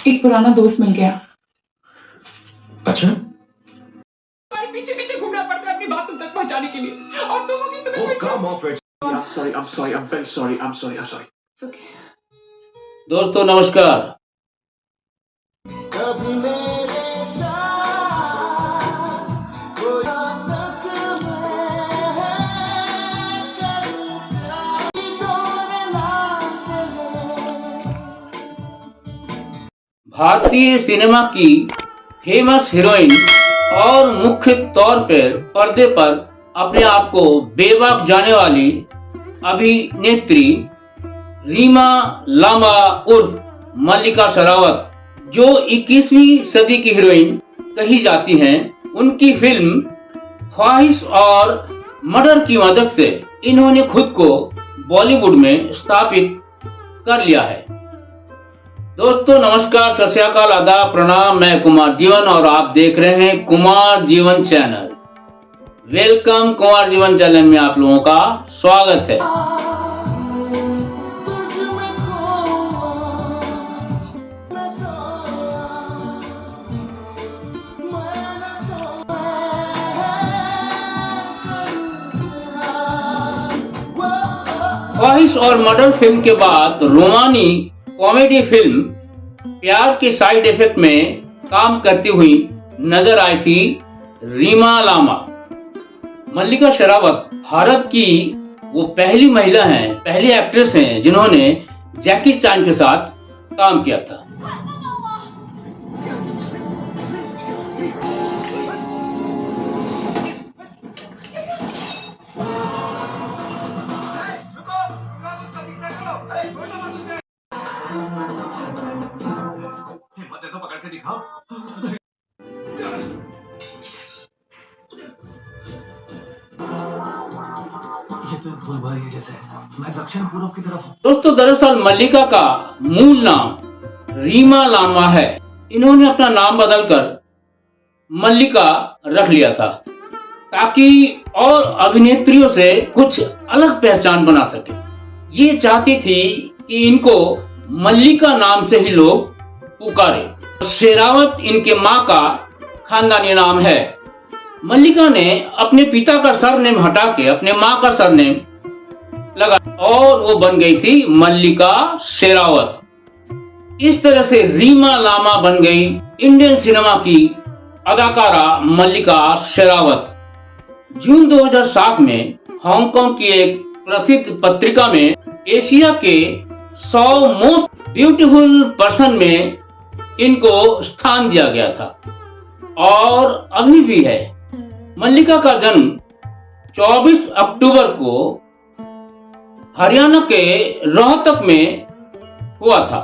एक पुराना दोस्त मिल गया। अच्छा, पीछे पीछे घूमना पड़ता है अपनी बातों तक पहुंचाने के लिए, और तुम की तुम्हें oh come off it. I'm sorry, I'm very sorry, I'm sorry. okay. दोस्तों नमस्कार। भारतीय सिनेमा की फेमस हीरोइन और मुख्य तौर पर पर्दे पर अपने आप को बेबाक जाने वाली अभिनेत्री रीमा लांबा उर्फ मल्लिका शेरावत, जो 21वीं सदी की हीरोइन कही जाती हैं, उनकी फिल्म ख्वाहिश और मर्डर की मदद से इन्होंने खुद को बॉलीवुड में स्थापित कर लिया है। दोस्तों नमस्कार, सत श्री अकाल, आदाब, प्रणाम। मैं कुमार जीवन और आप देख रहे हैं कुमार जीवन चैनल। वेलकम। कुमार जीवन चैनल में आप लोगों का स्वागत है। ख्वाहिश और मर्डर फिल्म के बाद रोमानी कॉमेडी फिल्म प्यार के साइड इफेक्ट में काम करती हुई नजर आई थी रीमा लांबा। मल्लिका शेरावत भारत की वो पहली महिला हैं, पहली एक्ट्रेस हैं जिन्होंने जैकी चैन के साथ काम किया था। दोस्तों दरअसल मल्लिका का मूल नाम रीमा लांबा है। इन्होंने अपना नाम बदलकर मल्लिका रख लिया था ताकि और अभिनेत्रियों से कुछ अलग पहचान बना सके। ये चाहती थी कि इनको मल्लिका नाम से ही लोग पुकारे। शेरावत इनके माँ का खानदानी नाम है। मल्लिका ने अपने पिता का सरनेम हटा के अपने माँ का सरनेम लगा और वो बन गई थी मल्लिका शेरावत। इस तरह से रीमा लांबा बन गई इंडियन सिनेमा की अदाकारा मल्लिका शेरावत। जून 2007 में हांगकांग की एक प्रसिद्ध पत्रिका में एशिया के 100 मोस्ट ब्यूटीफुल पर्सन में इनको स्थान दिया गया था और अभी भी है। मल्लिका का जन्म 24 अक्टूबर को हरियाणा के रोहतक में हुआ था।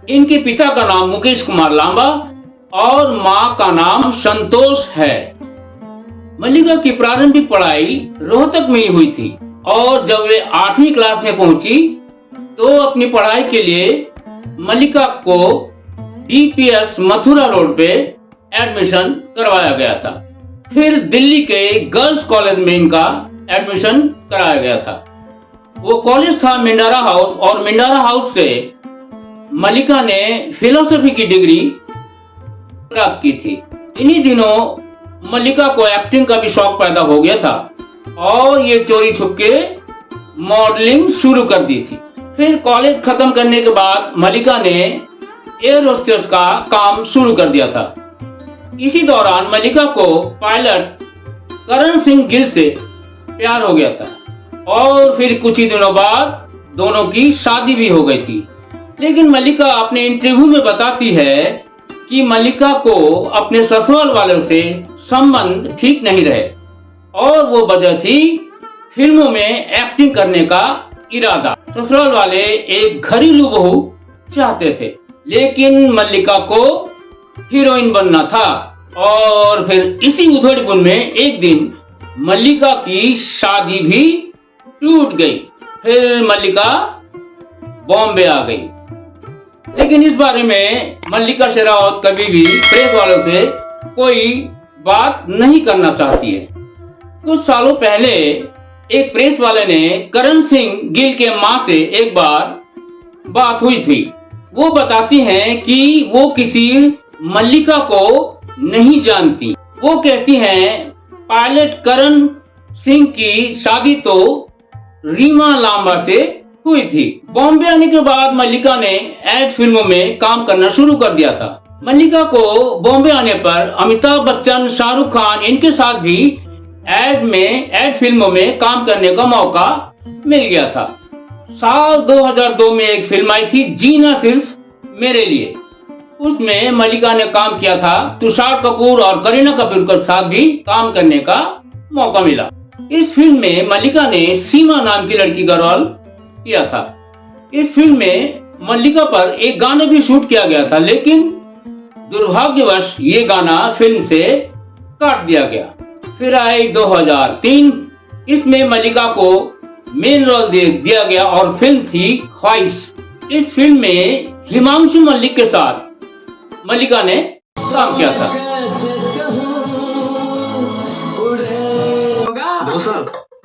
इनके पिता का नाम मुकेश कुमार लांबा और मां का नाम संतोष है। मल्लिका की प्रारंभिक पढ़ाई रोहतक में ही हुई थी और जब वे 8वीं क्लास में पहुंची तो अपनी पढ़ाई के लिए मल्लिका को डीपीएस मथुरा रोड पे एडमिशन करवाया गया था। फिर दिल्ली के गर्ल्स कॉलेज में इनका एडमिशन कराया गया था। वो कॉलेज था मिंडारा हाउस और मिंडारा हाउस से मल्लिका ने फिलोसफी की डिग्री प्राप्त की थी। इन्हीं दिनों मल्लिका को एक्टिंग का भी शौक पैदा हो गया था और ये चोरी छुपके मॉडलिंग शुरू कर दी थी। फिर कॉलेज खत्म करने के बाद मल्लिका ने एयर होस्टेस का काम शुरू कर दिया था। इसी दौरान मल्लिका को पायलट करण सिंह गिल से प्यार हो गया था और फिर कुछ ही दिनों बाद दोनों की शादी भी हो गई थी। लेकिन मल्लिका अपने इंटरव्यू में बताती है कि मल्लिका को अपने ससुराल वालों से संबंध ठीक नहीं रहे और वो वजह थी फिल्मों में एक्टिंग करने का इरादा। ससुराल वाले एक घरेलू बहू चाहते थे लेकिन मल्लिका को हीरोइन बनना था और फिर इसी उधेड़बुन में एक दिन मल्लिका की शादी भी टूट गई। फिर मल्लिका बॉम्बे आ गई। लेकिन इस बारे में मल्लिका शेरावत कभी भी प्रेस वालों से कोई बात नहीं करना चाहती है। कुछ सालों पहले एक प्रेस वाले ने करण सिंह गिल के मां से एक बार बात हुई थी। वो बताती हैं कि वो किसी मल्लिका को नहीं जानती। वो कहती हैं पायलट करण सिंह की शादी तो रीमा लांबा से हुई थी। बॉम्बे आने के बाद मल्लिका ने एड फिल्मों में काम करना शुरू कर दिया था। मल्लिका को बॉम्बे आने पर अमिताभ बच्चन, शाहरुख खान इनके साथ भी एड फिल्मों में काम करने का मौका मिल गया था। साल 2002 में एक फिल्म आई थी जीना सिर्फ मेरे लिए। उसमें मल्लिका ने काम किया था। तुषार कपूर और करीना कपूर के साथ भी काम करने का मौका मिला। इस फिल्म में मल्लिका ने सीमा नाम की लड़की का रोल किया था। इस फिल्म में मल्लिका पर एक गाना भी शूट किया गया था, लेकिन दुर्भाग्यवश ये गाना फिल्म से काट दिया गया। फिर आई 2003। इसमें मल्लिका को मेन रोल दिया गया और फिल्म थी ख्वाहिश। इस फिल्म में हिमांशु मल्लिक के साथ मल्लिका ने काम किया था।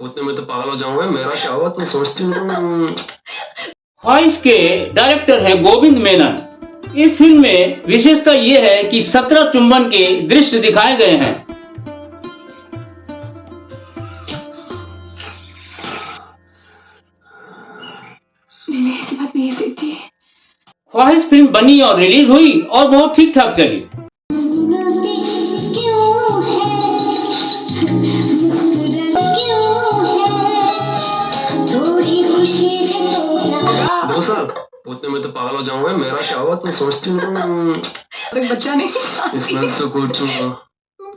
उतने में तो पागल हो जाऊंगा। मेरा क्या हुआ तुम सोचती हूँ। ख्वाहिश के डायरेक्टर हैं गोविंद मेनन। इस फिल्म में विशेषता ये है कि 17 चुंबन के दृश्य दिखाए गए हैं। ख्वाहिश फिल्म बनी और रिलीज हुई और बहुत ठीक ठाक चली। उतने में तो पागल हो जाऊंगा। मेरा क्या हुआ तुम सोचती हूँ। बच्चा नहीं इसमें से कुछ तुम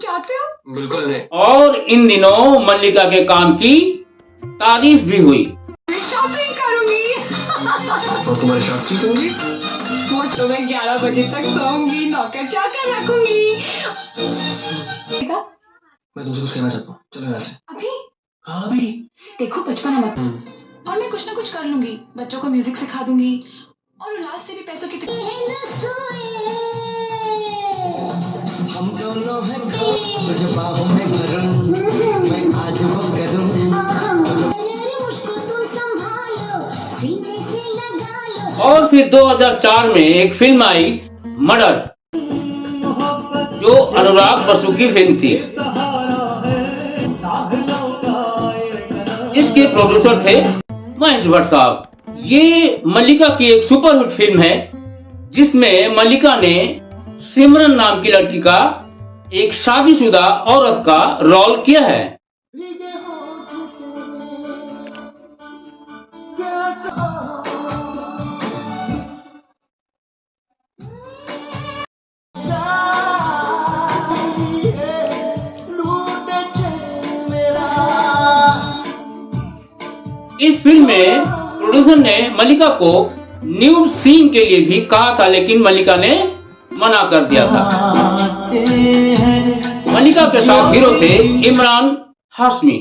चाहते हो? बिल्कुल नहीं। और इन दिनों मल्लिका के काम की तारीफ भी हुई। मैं शॉपिंग करूंगी। और तुम्हारे शास्त्री संगी वो तो मैं 11 बजे तक सोऊंगी, नौकर चाकर रखूंगी। मैं तुमसे कुछ कहना चाहता हूँ। चलो यहाँ से। अभी? हाँ अभी। देखो बचपना मत। और मैं कुछ ना कुछ कर लूंगी। बच्चों को म्यूजिक सिखा दूंगी और उल्लास से भी पैसों की हम दोनों हैं तुझे बाहों में भरूं, मैं आज वो करूं। मुझको तुम संभालो, सीने से लगा लो। और फिर 2004 में एक फिल्म आई मर्डर, जो अनुराग बसु की फिल्म थी। इसके प्रोड्यूसर थे महेश भट्ट साहब। ये मल्लिका की एक सुपरहिट फिल्म है, जिसमें मल्लिका ने सिमरन नाम की लड़की का एक शादीशुदा औरत का रोल किया है। इस फिल्म में प्रोड्यूसर ने मल्लिका को न्यूड सीन के लिए भी कहा था, लेकिन मल्लिका ने मना कर दिया था। मल्लिका के साथ हीरो थे इमरान हाशमी।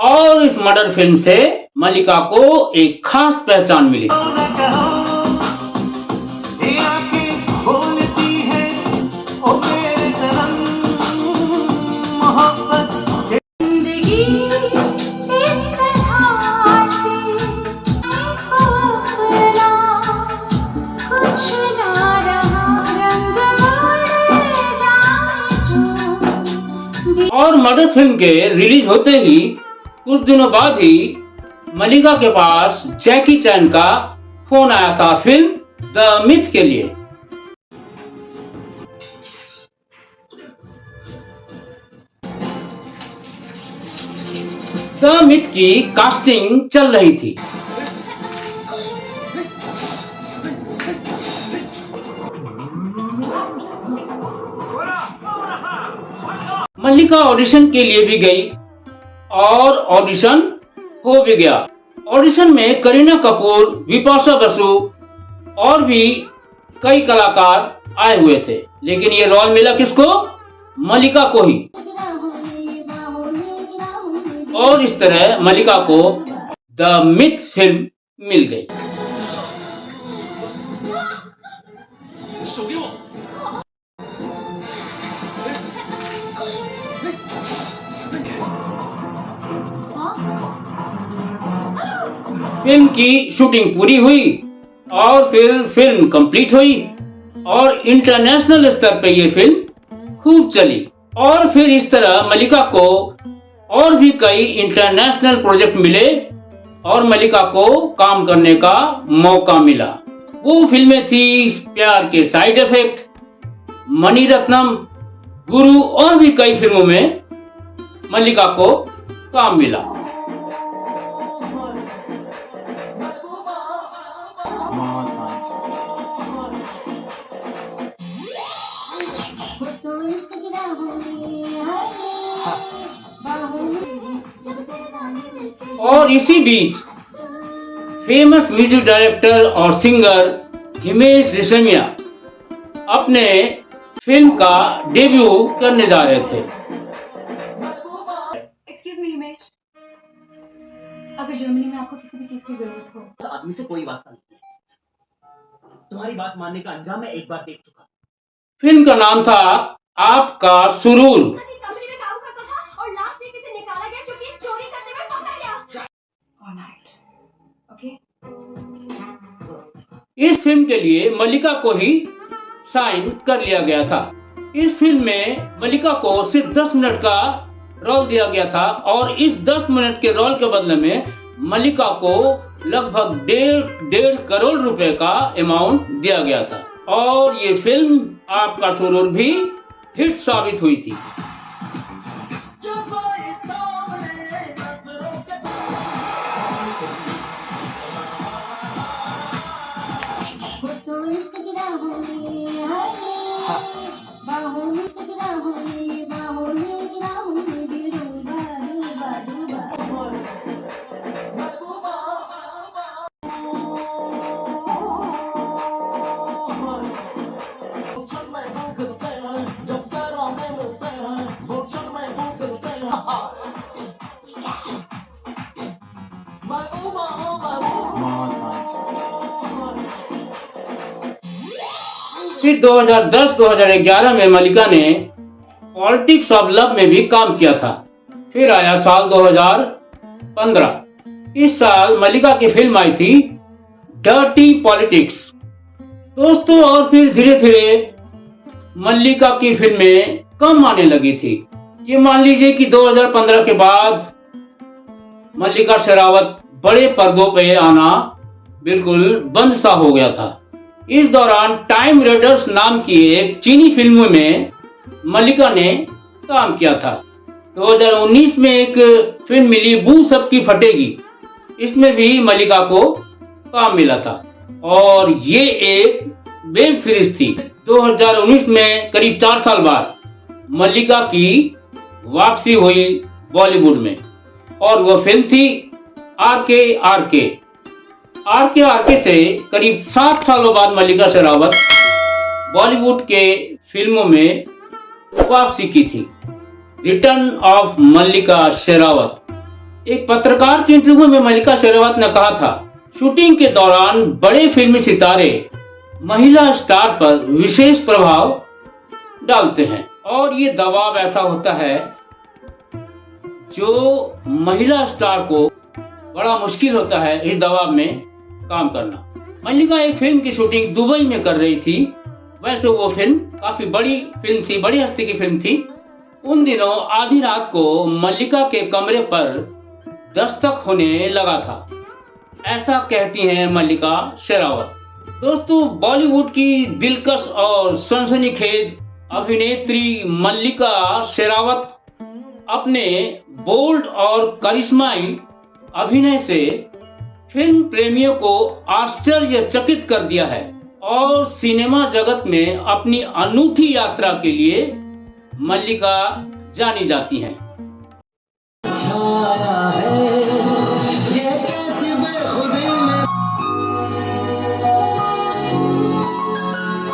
और इस मर्डर फिल्म से मल्लिका को एक खास पहचान मिली। और मर्डर फिल्म के रिलीज होते ही कुछ दिनों बाद ही मल्लिका के पास जैकी चैन का फोन आया था फिल्म द मिथ के लिए। द मिथ की कास्टिंग चल रही थी। मल्लिका ऑडिशन के लिए भी गई और ऑडिशन हो भी गया। ऑडिशन में करीना कपूर, बिपाशा बसु और भी कई कलाकार आए हुए थे, लेकिन ये रोल मिला किसको? मल्लिका को ही। और इस तरह मल्लिका को द मिथ फिल्म मिल गई। फिल्म की शूटिंग पूरी हुई और फिर फिल्म कंप्लीट हुई और इंटरनेशनल स्तर पे ये फिल्म खूब चली और फिर इस तरह मल्लिका को और भी कई इंटरनेशनल प्रोजेक्ट मिले और मल्लिका को काम करने का मौका मिला। वो फिल्में थी प्यार के साइड इफेक्ट, मणिरत्नम, गुरु और भी कई फिल्मों में मल्लिका को काम मिला। और इसी बीच फेमस म्यूजिक डायरेक्टर और सिंगर हिमेश रेशमिया अपने फिल्म का डेब्यू करने जा रहे थे। एक्सक्यूज मी हिमेश, अगर जर्मनी में आपको किसी भी चीज की जरूरत हो उस आदमी से कोई वास्ता नहीं। तुम्हारी बात मानने का अंजाम मैं एक बार देख चुका। फिल्म का नाम था आपका सुरूर। कंपनी में काम करता था और लास्ट वीक इसे निकाला गया क्योंकि चोरी करते हुए पकड़ा गया। All night, okay? इस फिल्म के लिए मल्लिका को ही साइन कर लिया गया था। इस फिल्म में मल्लिका को सिर्फ 10 मिनट का रोल दिया गया था और इस 10 मिनट के रोल के बदले में मल्लिका को लगभग 1.5 करोड़ रुपए का अमाउंट दिया गया था और ये फिल्म आपका सुरूर भी हिट साबित हुई थी। फिर 2010-2011 में मल्लिका ने पॉलिटिक्स ऑफ लव में भी काम किया था। फिर आया साल 2015। इस साल मल्लिका की फिल्म आई थी डर्टी पॉलिटिक्स। दोस्तों, और फिर धीरे धीरे मल्लिका की फिल्में कम आने लगी थी। ये मान लीजिए कि 2015 के बाद मल्लिका शेरावत बड़े पर्दों पे आना बिल्कुल बंद सा हो गया था। इस दौरान टाइम रेडर्स नाम की एक चीनी फिल्म में मल्लिका ने काम किया था। 2019 में एक फिल्म मिली बू सबकी फटेगी, इसमें भी मल्लिका को काम मिला था और ये एक वेब सीरीज थी। 2019 में करीब 4 साल बाद मल्लिका की वापसी हुई बॉलीवुड में और वह फिल्म थी आर के से करीब 7 सालों बाद मल्लिका शेरावत बॉलीवुड के फिल्मों में वापसी की थी। रिटर्न ऑफ मल्लिका शेरावत। एक पत्रकार के इंटरव्यू में मल्लिका शेरावत ने कहा था, शूटिंग के दौरान बड़े फिल्मी सितारे महिला स्टार पर विशेष प्रभाव डालते हैं और ये दबाव ऐसा होता है जो महिला स्टार को बड़ा मुश्किल होता है इस दबाव में काम करना। मल्लिका एक फिल्म की शूटिंग दुबई में कर रही थी। वैसे वो फिल्म काफी बड़ी फिल्म थी, बड़ी हस्ती की फिल्म थी। उन दिनों आधी रात को मल्लिका के कमरे पर दस्तक होने लगा था, ऐसा कहती हैं मल्लिका शेरावत। दोस्तों, बॉलीवुड की दिलकश और सनसनीखेज अभिनेत्री मल्लिका शेरावत अपने बोल्ड और करिश्माई अभिनय से फिल्म प्रेमियों को आश्चर्यचकित कर दिया है और सिनेमा जगत में अपनी अनूठी यात्रा के लिए मल्लिका जानी जाती हैं।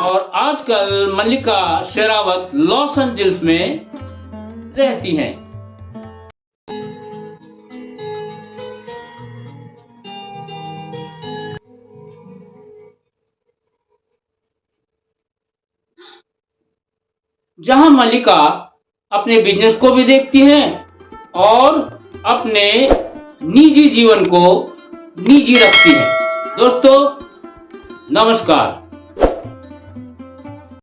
और आजकल मल्लिका शेरावत लॉस एंजल्स में रहती हैं। जहां मल्लिका अपने बिजनेस को भी देखती हैं और अपने निजी जीवन को निजी रखती है। दोस्तों नमस्कार।